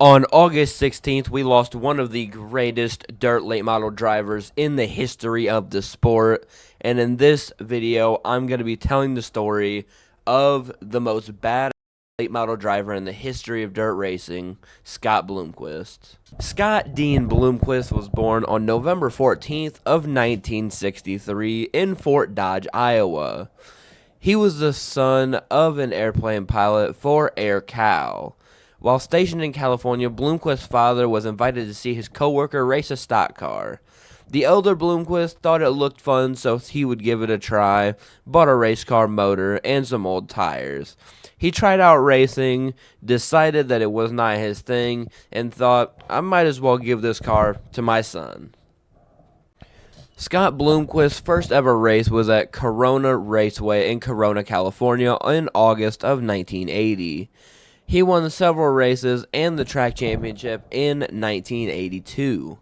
On August 16th, we lost one of the greatest dirt late model drivers in the history of the sport. And in this video, I'm going to be telling the story of the most bad late model driver in the history of dirt racing, Scott Bloomquist. Scott Dean Bloomquist was born on November 14th of 1963 in Fort Dodge, Iowa. He was the son of an airplane pilot for Air Cal. While stationed in California, Bloomquist's father was invited to see his coworker race a stock car. The elder Bloomquist thought it looked fun, so he would give it a try, bought a race car motor, and some old tires. He tried out racing, decided that it was not his thing, and thought, I might as well give this car to my son. Scott Bloomquist's first ever race was at Corona Raceway in Corona, California in August of 1980. He won several races and the track championship in 1982.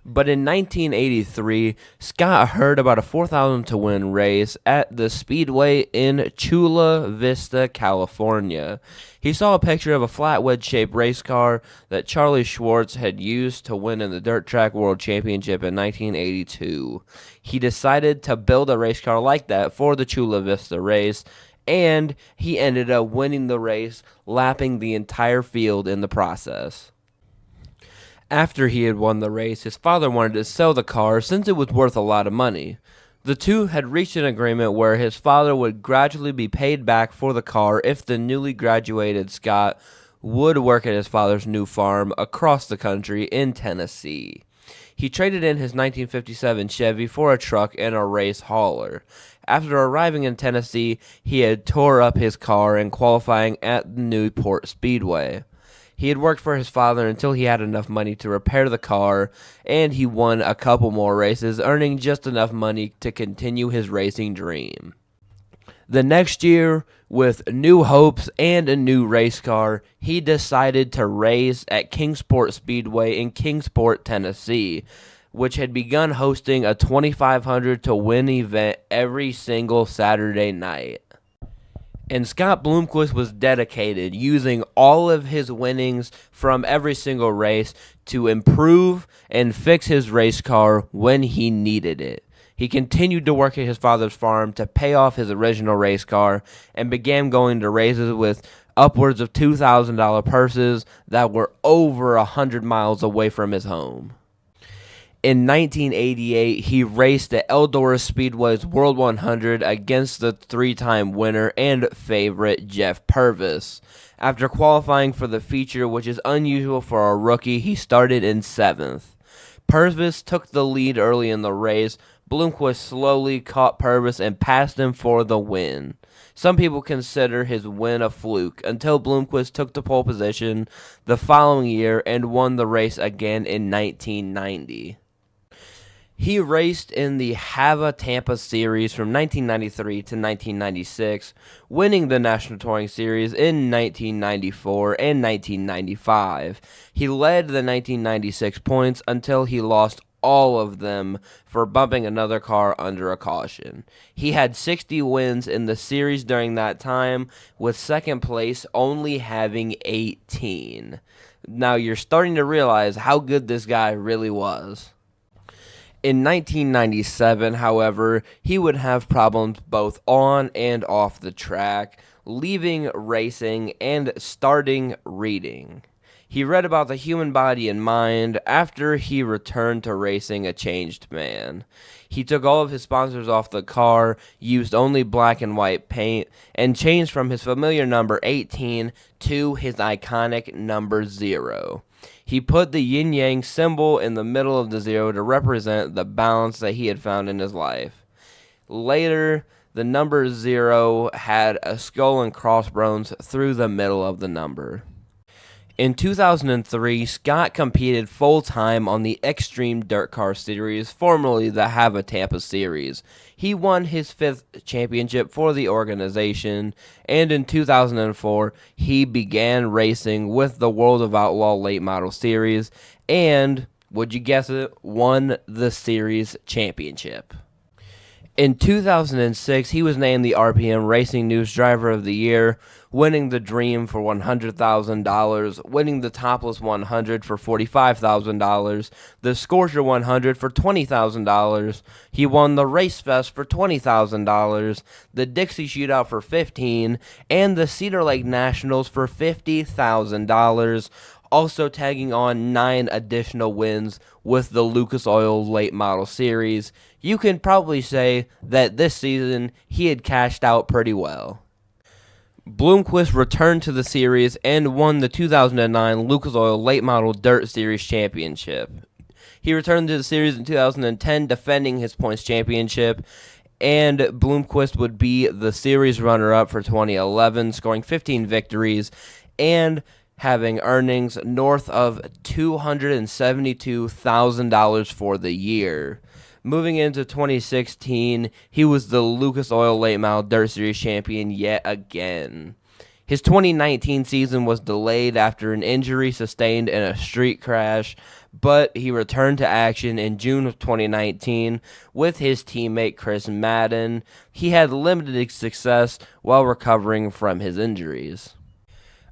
But in 1983, Scott heard about a 4,000 to win race at the Speedway in Chula Vista, California. He saw a picture of a flat wedge-shaped race car that Charlie Schwartz had used to win in the Dirt Track World Championship in 1982. He decided to build a race car like that for the Chula Vista race, and he ended up winning the race, lapping the entire field in the process. After he had won the race, his father wanted to sell the car since it was worth a lot of money. The two had reached an agreement where his father would gradually be paid back for the car if the newly graduated Scott would work at his father's new farm across the country in Tennessee. He traded in his 1957 Chevy for a truck and a race hauler. After arriving in Tennessee, he had tore up his car in qualifying at the Newport Speedway. He had worked for his father until he had enough money to repair the car, and he won a couple more races, earning just enough money to continue his racing dream. The next year, with new hopes and a new race car, he decided to race at Kingsport Speedway in Kingsport, Tennessee, which had begun hosting a 2,500 to win event every single Saturday night. And Scott Bloomquist was dedicated, using all of his winnings from every single race to improve and fix his race car when he needed it. He continued to work at his father's farm to pay off his original race car and began going to races with upwards of $2,000 purses that were over 100 miles away from his home. In 1988, he raced at Eldora Speedway's World 100 against the three-time winner and favorite Jeff Purvis. After qualifying for the feature, which is unusual for a rookie, he started in 7th. Purvis took the lead early in the race. Bloomquist slowly caught Purvis and passed him for the win. Some people consider his win a fluke until Bloomquist took the pole position the following year and won the race again in 1990. He raced in the Hava Tampa Series from 1993 to 1996, winning the National Touring Series in 1994 and 1995. He led the 1996 points until he lost all of them for bumping another car under a caution. He had 60 wins in the series during that time, with second place only having 18. Now you're starting to realize how good this guy really was. In 1997, however, he would have problems both on and off the track, leaving racing and starting reading. He read about the human body and mind. After he returned to racing a changed man. He took all of his sponsors off the car, used only black and white paint, and changed from his familiar number 18 to his iconic number 0. He put the yin-yang symbol in the middle of the 0 to represent the balance that he had found in his life. Later, the number 0 had a skull and crossbones through the middle of the number. In 2003, Scott competed full-time on the Extreme Dirt Car Series, formerly the Hava Tampa Series. He won his 5th championship for the organization, and in 2004, he began racing with the World of Outlaw Late Model Series, and, would you guess it, won the series championship. In 2006, he was named the RPM Racing News Driver of the Year, winning the Dream for $100,000, winning the Topless 100 for $45,000, the Scorcher 100 for $20,000. He won the Race Fest for $20,000, the Dixie Shootout for $15,000, and the Cedar Lake Nationals for $50,000. Also tagging on 9 additional wins with the Lucas Oil Late Model Series. You can probably say that this season he had cashed out pretty well. Bloomquist returned to the series and won the 2009 Lucas Oil Late Model Dirt Series Championship. He returned to the series in 2010, defending his points championship, and Bloomquist would be the series runner-up for 2011, scoring 15 victories and having earnings north of $272,000 for the year. Moving into 2016, he was the Lucas Oil Late Model Dirt Series champion yet again. His 2019 season was delayed after an injury sustained in a street crash, but he returned to action in June of 2019 with his teammate Chris Madden. He had limited success while recovering from his injuries.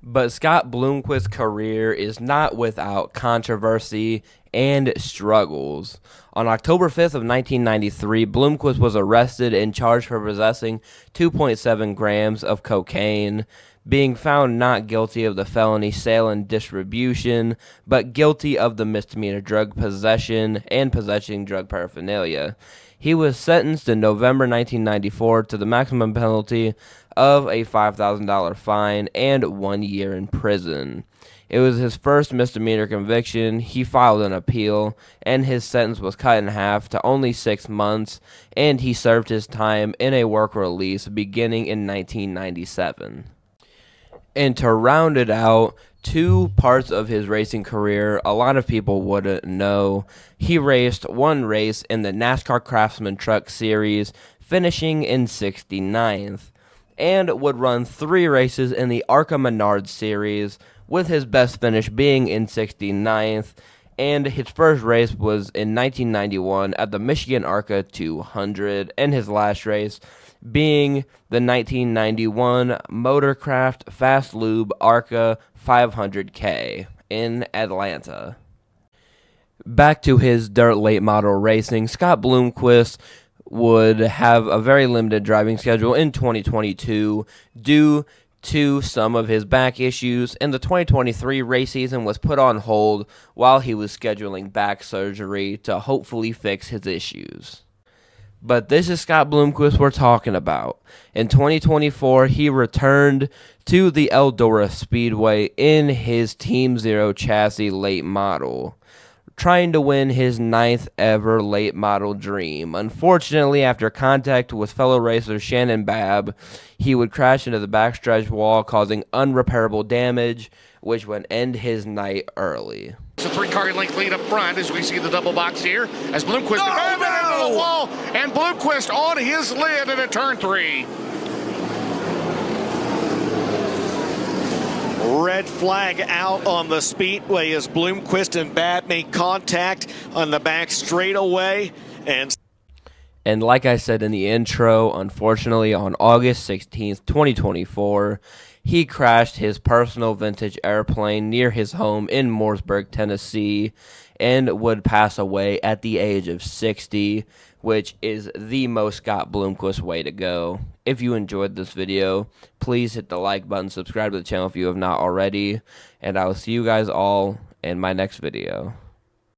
But Scott Bloomquist's career is not without controversy and struggles. On October 5th of 1993, Bloomquist was arrested and charged for possessing 2.7 grams of cocaine, being found not guilty of the felony sale and distribution, but guilty of the misdemeanor drug possession and possessing drug paraphernalia. He was sentenced in November 1994 to the maximum penalty of a $5,000 fine and 1 year in prison. It was his first misdemeanor conviction. He filed an appeal, and his sentence was cut in half to only 6 months, and he served his time in a work release beginning in 1997. And to round it out, 2 parts of his racing career a lot of people wouldn't know. He raced 1 race in the NASCAR Craftsman Truck Series, finishing in 69th, and would run 3 races in the ARCA Menards Series, with his best finish being in 69th, and his first race was in 1991 at the Michigan ARCA 200, and his last race being the 1991 Motorcraft Fast Lube ARCA 500K in Atlanta. Back to his dirt late model racing, Scott Bloomquist would have a very limited driving schedule in 2022 due to some of his back issues, and the 2023 race season was put on hold while he was scheduling back surgery to hopefully fix his issues. But this is Scott Bloomquist we're talking about. In 2024, he returned to the Eldora Speedway in his Team Zero chassis late model, trying to win his 9th ever late model dream. Unfortunately, after contact with fellow racer Shannon Babb, he would crash into the backstretch wall, causing unrepairable damage, which would end his night early. It's a 3-car length lead up front as we see the double box here as Bloomquist into the wall, and Bloomquist on his lid into turn 3. Red flag out on the speedway as Bloomquist and Babb make contact on the back straightaway. And like I said in the intro, unfortunately on August 16th, 2024, he crashed his personal vintage airplane near his home in Mooresburg, Tennessee, and would pass away at the age of 60, which is the most Scott Bloomquist way to go. If you enjoyed this video, please hit the like button, subscribe to the channel if you have not already, and I will see you guys all in my next video.